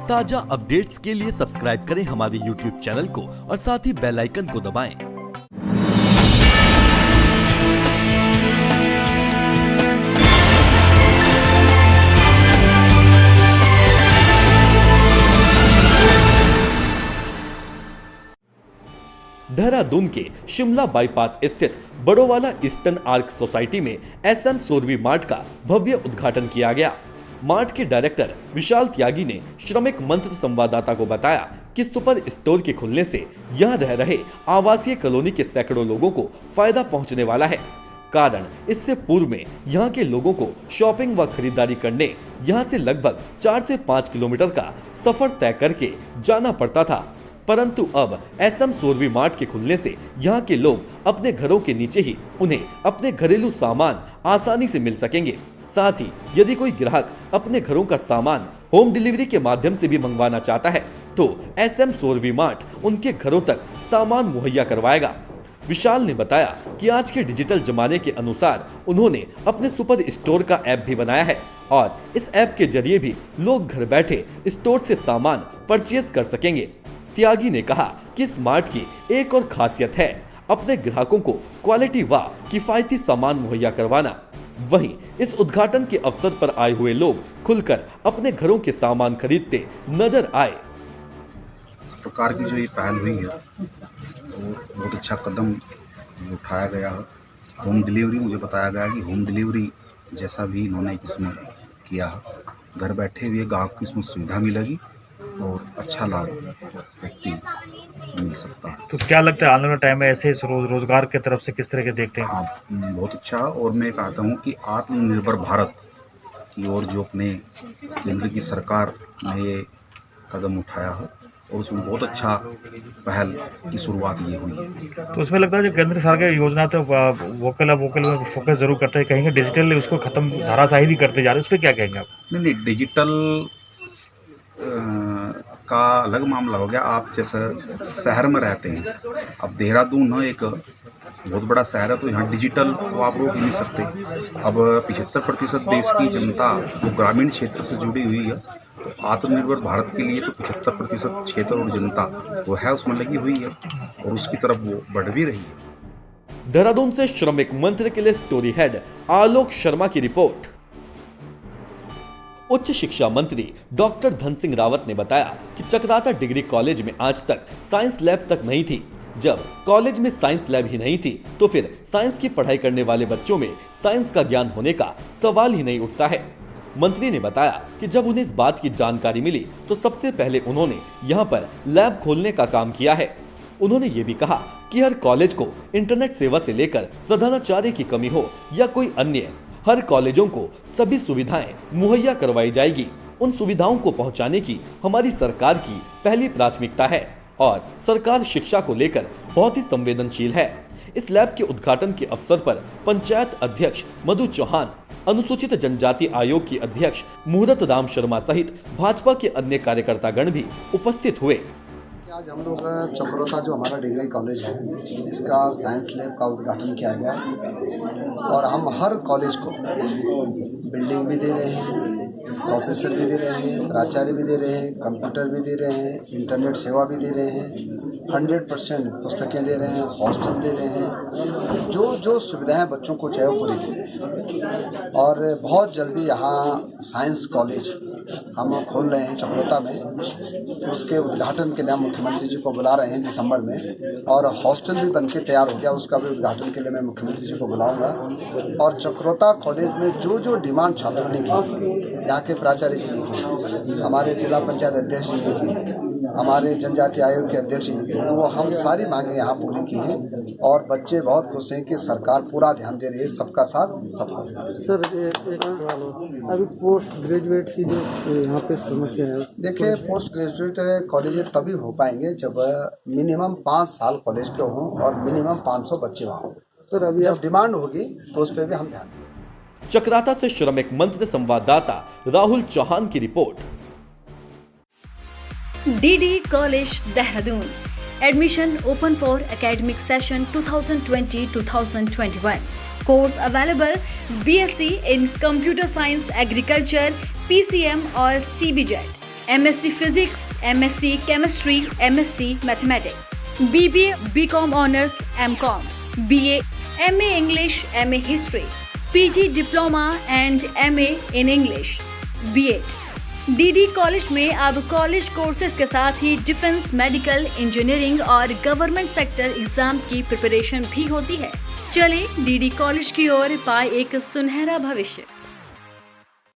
ताजा अपडेट्स के लिए सब्सक्राइब करें हमारे YouTube चैनल को और साथ ही बेल आइकन को दबाएं। देहरादून के शिमला बाईपास स्थित बड़ोवाला ईस्टर्न आर्क सोसाइटी में SM सोरवी मार्ट का भव्य उद्घाटन किया गया। मार्ट के डायरेक्टर विशाल त्यागी ने श्रमिक मंत्र संवाददाता को बताया कि सुपर स्टोर के खुलने से यहां रह रहे आवासीय कॉलोनी के सैकड़ों लोगों को फायदा पहुंचने वाला है। कारण इससे पूर्व में यहां के लोगों को शॉपिंग व खरीदारी करने यहां से लगभग 4 से 5 किलोमीटर का सफर तय करके जाना पड़ता था, परंतु अब SM सोरवी मार्ट के खुलने से यहाँ के लोग अपने घरों के नीचे ही उन्हें अपने घरेलू सामान आसानी से मिल सकेंगे। साथ ही यदि कोई ग्राहक अपने घरों का सामान होम डिलीवरी के माध्यम से भी मंगवाना चाहता है तो SM सोरवी मार्ट उनके घरों तक सामान मुहैया करवाएगा। विशाल ने बताया कि आज के डिजिटल जमाने के अनुसार उन्होंने अपने सुपर स्टोर का ऐप भी बनाया है और इस ऐप के जरिए भी लोग घर बैठे स्टोर से सामान परचेज कर सकेंगे। त्यागी ने कहा कि इस मार्ट की एक और खासियत है अपने ग्राहकों को क्वालिटी व किफायती सामान मुहैया करवाना। वहीं इस उद्घाटन के अवसर पर आए हुए लोग खुलकर अपने घरों के सामान खरीदते नजर आए। इस प्रकार की जो ये पहल हुई है तो बहुत अच्छा कदम उठाया गया है। होम डिलीवरी मुझे बताया गया कि होम डिलीवरी जैसा भी इन्होंने इसमें किया है, घर बैठे हुए ग्राहक को इसमें सुविधा मिलेगी और अच्छा लाभ व्यक्ति मिल सकता है। तो क्या लगता है आने वाले टाइम में ऐसे रोजगार की तरफ से किस तरह के देखते हैं? बहुत अच्छा। और मैं कहता हूँ कि आत्मनिर्भर भारत की ओर जो अपने केंद्र की सरकार ने ये कदम उठाया है और उसमें बहुत अच्छा पहल की शुरुआत ये हुई है। तो उसमें लगता है जो केंद्र सरकार की योजना तो वोकल में फोकस जरूर करते हैं, कहेंगे डिजिटल उसको खत्म धराशायी भी करते जा रहे हैं, उस पर क्या कहेंगे आप? नहीं, डिजिटल का अलग मामला हो गया। आप जैसे शहर में रहते हैं, अब देहरादून एक बहुत बड़ा शहर है तो यहाँ डिजिटल को आप रोक ही नहीं सकते। अब 75% देश की जनता जो ग्रामीण क्षेत्र से जुड़ी हुई है तो आत्मनिर्भर भारत के लिए तो 75% क्षेत्र और जनता वो है उसमें लगी हुई है और उसकी तरफ वो बढ़ भी रही है। देहरादून से श्रमिक मंत्र के लिए स्टोरी हेड आलोक शर्मा की रिपोर्ट। उच्च शिक्षा मंत्री डॉक्टर धन सिंह रावत ने बताया कि चकराता डिग्री कॉलेज में आज तक साइंस लैब तक नहीं थी। जब कॉलेज में साइंस लैब ही नहीं थी तो फिर साइंस की पढ़ाई करने वाले बच्चों में साइंस का ज्ञान होने का सवाल ही नहीं उठता है। मंत्री ने बताया कि जब उन्हें इस बात की जानकारी मिली तो सबसे पहले उन्होंने यहाँ पर लैब खोलने का काम किया है। उन्होंने ये भी कहा कि हर कॉलेज को इंटरनेट सेवा से लेकर प्रधानाचार्य की कमी हो या कोई अन्य, हर कॉलेजों को सभी सुविधाएं मुहैया करवाई जाएगी। उन सुविधाओं को पहुंचाने की हमारी सरकार की पहली प्राथमिकता है और सरकार शिक्षा को लेकर बहुत ही संवेदनशील है। इस लैब के उद्घाटन के अवसर पर पंचायत अध्यक्ष मधु चौहान, अनुसूचित जनजाति आयोग की अध्यक्ष मुहूर्त राम शर्मा सहित भाजपा के अन्य कार्यकर्तागण भी उपस्थित हुए। आज हम लोग चकरोता जो हमारा डिग्री कॉलेज है इसका साइंस लैब का उद्घाटन किया गया और हम हर कॉलेज को बिल्डिंग भी दे रहे हैं, प्रोफेसर भी दे रहे हैं, प्राचार्य भी दे रहे हैं, कंप्यूटर भी दे रहे हैं, इंटरनेट सेवा भी दे रहे हैं, 100% पुस्तकें दे रहे हैं, हॉस्टल दे रहे हैं, जो सुविधाएं बच्चों को चाहिए वो पूरी दे रहे हैं। और बहुत जल्दी यहाँ साइंस कॉलेज हम खोल रहे हैं चकरोता में, तो उसके उद्घाटन के लिए हम मुख्यमंत्री जी को बुला रहे हैं दिसंबर में और हॉस्टल भी बनके तैयार हो गया, उसका भी उद्घाटन के लिए मैं मुख्यमंत्री जी को बुलाऊंगा। और चकरोता कॉलेज में जो डिमांड छात्रों ने की, यहाँ के प्राचार्य जी ने की, हमारे जिला पंचायत अध्यक्ष जी ने की, हमारे जनजाति आयोग के अध्यक्ष जी ने की, वो हम सारी मांगे यहाँ पूरी की हैं और बच्चे बहुत खुश हैं कि सरकार पूरा ध्यान दे रही है, सबका साथ सबका विकास। सर एक सवाल हो, अभी पोस्ट ग्रेजुएट की जो यहाँ पे समस्या है, देखिए पोस्ट ग्रेजुएट कॉलेज तभी हो पाएंगे जब मिनिमम 5 साल कॉलेज के हों और मिनिमम 500 बच्चे वहाँ हों। सर अभी जब डिमांड होगी तो उस पर भी हम ध्यान देंगे। चकराता से श्रमिक मंत्र संवाददाता राहुल चौहान की report. DD College Dehradun. Admission open for academic session 2020-2021. Course available BSc in Computer Science, Agriculture, PCM or CBJET. MSc physics, MSc chemistry, MSc mathematics, BBA, BCom honours, MCom, BA, MA English, MA history, PG diploma and MA in English, B.Ed। DD college में अब college courses के साथ ही defence, medical, engineering और government sector exam की preparation भी होती है। चले DD कॉलेज की ओर, पाए एक सुनहरा भविष्य।